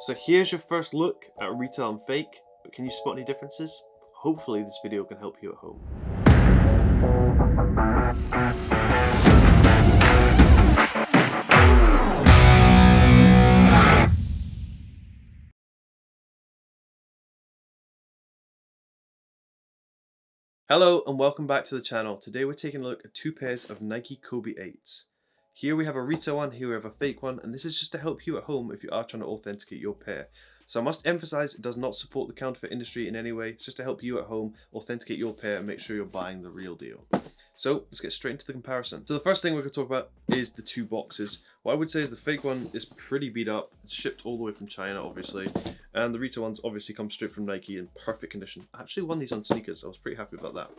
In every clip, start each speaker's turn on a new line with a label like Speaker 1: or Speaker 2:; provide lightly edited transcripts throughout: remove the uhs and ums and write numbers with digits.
Speaker 1: So here's your first look at retail and fake, but can you spot any differences? Hopefully this video can help you at home. Hello and welcome back to the channel. Today we're taking a look at two pairs of Nike Kobe 8s. Here we have a retail one, here we have a fake one, and this is just to help you at home if you are trying to authenticate your pair. So I must emphasize, it does not support the counterfeit industry in any way. It's just to help you at home authenticate your pair and make sure you're buying the real deal. So let's get straight into the comparison. So the first thing we're going to talk about is the two boxes. What I would say is the fake one is pretty beat up. It's shipped all the way from China, obviously. And the retail ones obviously come straight from Nike in perfect condition. I actually won these on sneakers, so I was pretty happy about that.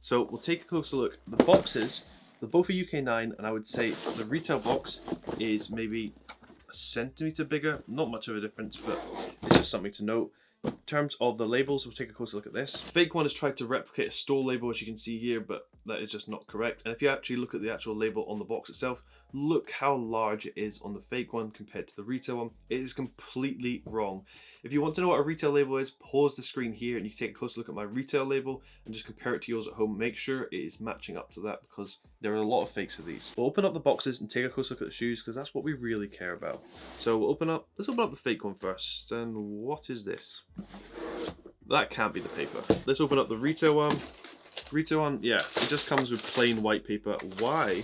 Speaker 1: So we'll take a closer look. The boxes, they're both a UK 9, and I would say the retail box is maybe a centimetre bigger. Not much of a difference, but it's just something to note. In terms of the labels, we'll take a closer look at this. Fake one has tried to replicate a store label, as you can see here, but that is just not correct. And if you actually look at the actual label on the box itself, look how large it is on the fake one compared to the retail one. It is completely wrong. If you want to know what a retail label is, pause the screen here and you can take a closer look at my retail label and just compare it to yours at home. Make sure it is matching up to that because there are a lot of fakes of these. We'll open up the boxes and take a closer look at the shoes because that's what we really care about. So we'll let's open up the fake one first. And what is this? That can't be the paper. Let's open up the retail one. Retail one, yeah, it just comes with plain white paper. Why?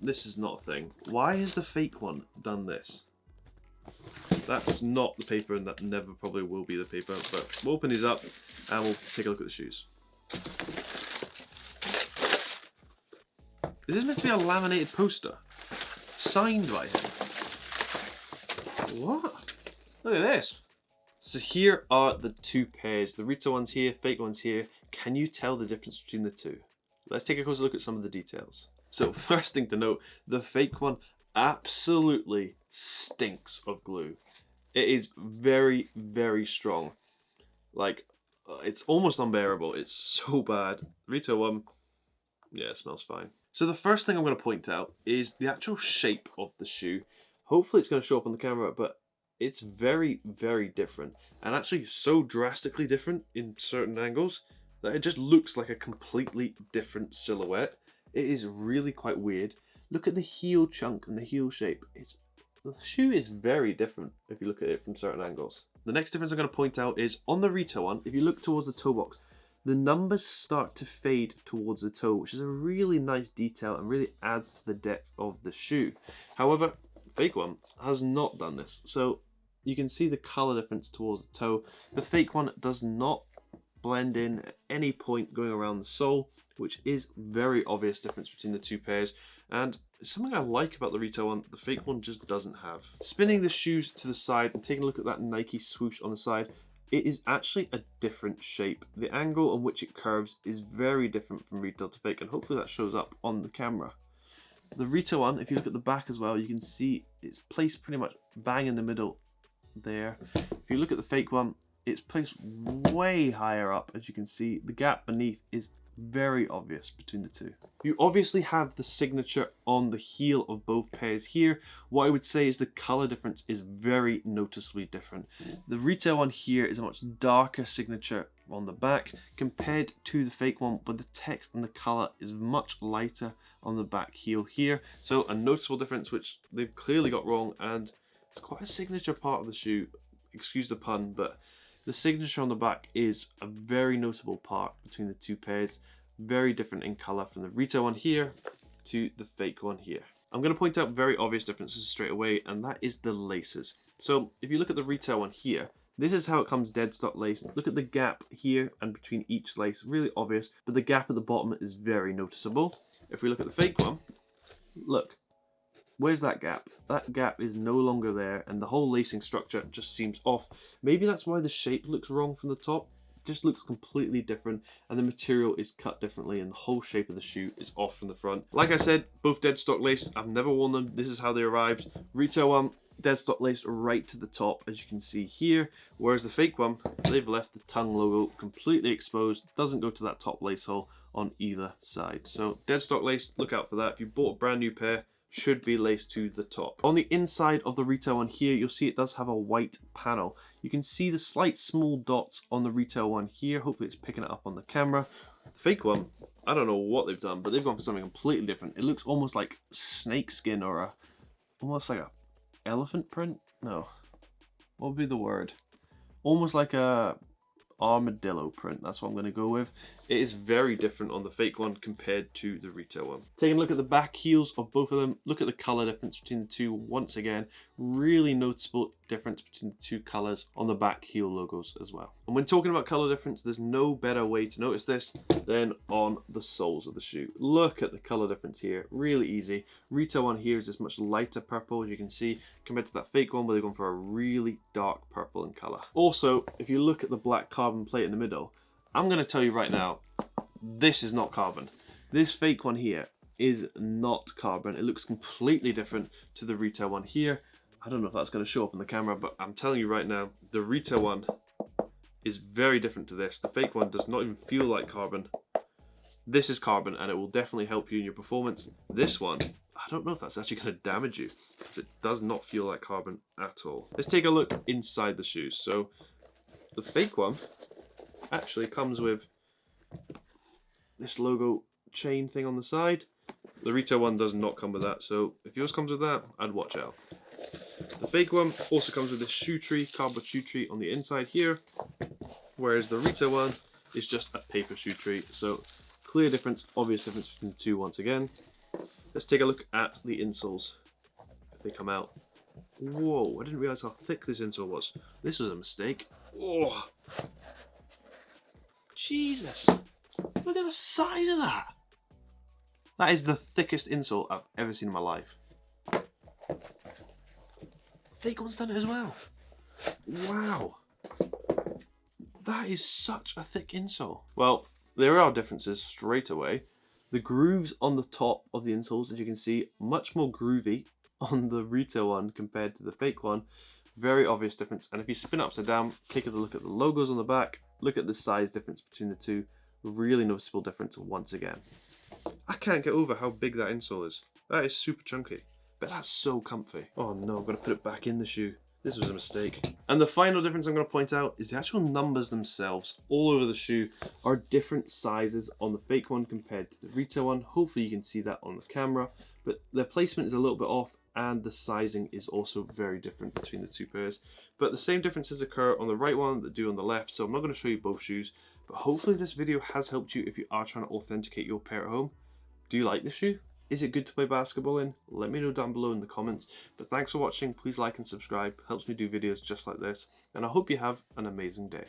Speaker 1: This is not a thing. Why has the fake one done this? That's not the paper, and that never probably will be the paper, but we'll open these up and we'll take a look at the shoes. Is this meant to be a laminated poster? Signed by him? What? Look at this. So here are the two pairs. The retail one's here, fake one's here. Can you tell the difference between the two? Let's take a closer look at some of the details. So first thing to note, the fake one absolutely stinks of glue. It is very, very strong. Like, it's almost unbearable. It's so bad. Retail one, yeah, it smells fine. So the first thing I'm going to point out is the actual shape of the shoe. Hopefully it's going to show up on the camera, but it's very, very different. And actually so drastically different in certain angles that it just looks like a completely different silhouette. It is really quite weird. Look at the heel chunk and the heel shape. The shoe is very different if you look at it from certain angles. The next difference I'm going to point out is on the retail one, if you look towards the toe box, the numbers start to fade towards the toe, which is a really nice detail and really adds to the depth of the shoe. However, fake one has not done this. So you can see the color difference towards the toe. The fake one does not blend in at any point going around the sole, which is very obvious difference between the two pairs. And something I like about the retail one, the fake one just doesn't have. Spinning the shoes to the side and taking a look at that Nike swoosh on the side, it is actually a different shape. The angle on which it curves is very different from retail to fake, and hopefully that shows up on the camera. The retail one, if you look at the back as well, you can see it's placed pretty much bang in the middle there. If you look at the fake one, it's placed way higher up. As you can see, the gap beneath is very obvious between the two. You obviously have the signature on the heel of both pairs here. What I would say is the color difference is very noticeably different. The retail one here is a much darker signature on the back compared to the fake one, but the text and the color is much lighter on the back heel here. So a noticeable difference which they've clearly got wrong, and it's quite a signature part of the shoe. Excuse the pun, but the signature on the back is a very notable part between the two pairs. Very different in color from the retail one here to the fake one here. I'm going to point out very obvious differences straight away, and that is the laces. So if you look at the retail one here, this is how it comes dead stock laced. Look at the gap here and between each lace, really obvious, but the gap at the bottom is very noticeable. If we look at the fake one, look. Where's that gap? That gap is no longer there, and the whole lacing structure just seems off. Maybe that's why the shape looks wrong from the top. It just looks completely different, and the material is cut differently, and the whole shape of the shoe is off from the front. Like I said, both dead stock laced. I've never worn them. This is how they arrived. Retail one, dead stock laced right to the top, as you can see here. Whereas the fake one, they've left the tongue logo completely exposed. Doesn't go to that top lace hole on either side. So dead stock laced, look out for that. If you bought a brand new pair, should be laced to the top. On the inside of the retail one here, you'll see it does have a white panel. You can see the slight small dots on the retail one here. Hopefully it's picking it up on the camera. The fake one, I don't know what they've done, but they've gone for something completely different. It looks almost like snake skin or almost like a elephant print. No, what would be the word? Almost like a armadillo print. That's what I'm going to go with. It is very different on the fake one compared to the retail one. Taking a look at the back heels of both of them, look at the color difference between the two. Once again, really noticeable difference between the two colors on the back heel logos as well. And when talking about color difference, there's no better way to notice this than on the soles of the shoe. Look at the color difference here, really easy. Retail one here is this much lighter purple, as you can see, compared to that fake one where they've gone for a really dark purple in color. Also, if you look at the black carbon plate in the middle, I'm going to tell you right now, this is not carbon. This fake one here is not carbon. It looks completely different to the retail one here. I don't know if that's going to show up on the camera, but I'm telling you right now, the retail one is very different to this. The fake one does not even feel like carbon. This is carbon, and it will definitely help you in your performance. This one, I don't know if that's actually going to damage you, because it does not feel like carbon at all. Let's take a look inside the shoes. So the fake one actually comes with this logo chain thing on the side. The retail one does not come with that, so if yours comes with that, I'd watch out. The fake one also comes with this shoe tree, cardboard shoe tree on the inside here, whereas the retail one is just a paper shoe tree. So clear difference, obvious difference between the two once again. Let's take a look at the insoles, if they come out. Whoa, I didn't realize how thick this insole was. This was a mistake. Oh, Jesus, look at the size of that. That is the thickest insole I've ever seen in my life. Fake one's done it as well. Wow. That is such a thick insole. Well, there are differences straight away. The grooves on the top of the insoles, as you can see, much more groovy on the retail one compared to the fake one. Very obvious difference. And if you spin it upside down, take a look at the logos on the back, look at the size difference between the two. Really noticeable difference once again. I can't get over how big that insole is. That is super chunky, but that's so comfy. Oh no, I've got to put it back in the shoe. This was a mistake. And the final difference I'm going to point out is the actual numbers themselves all over the shoe are different sizes on the fake one compared to the retail one. Hopefully you can see that on the camera, but their placement is a little bit off and the sizing is also very different between the two pairs. But the same differences occur on the right one that do on the left, so I'm not going to show you both shoes, but hopefully this video has helped you if you are trying to authenticate your pair at home. Do you like this shoe? Is it good to play basketball in? Let me know down below in the comments. But thanks for watching. Please like and subscribe. Helps me do videos just like this. And I hope you have an amazing day.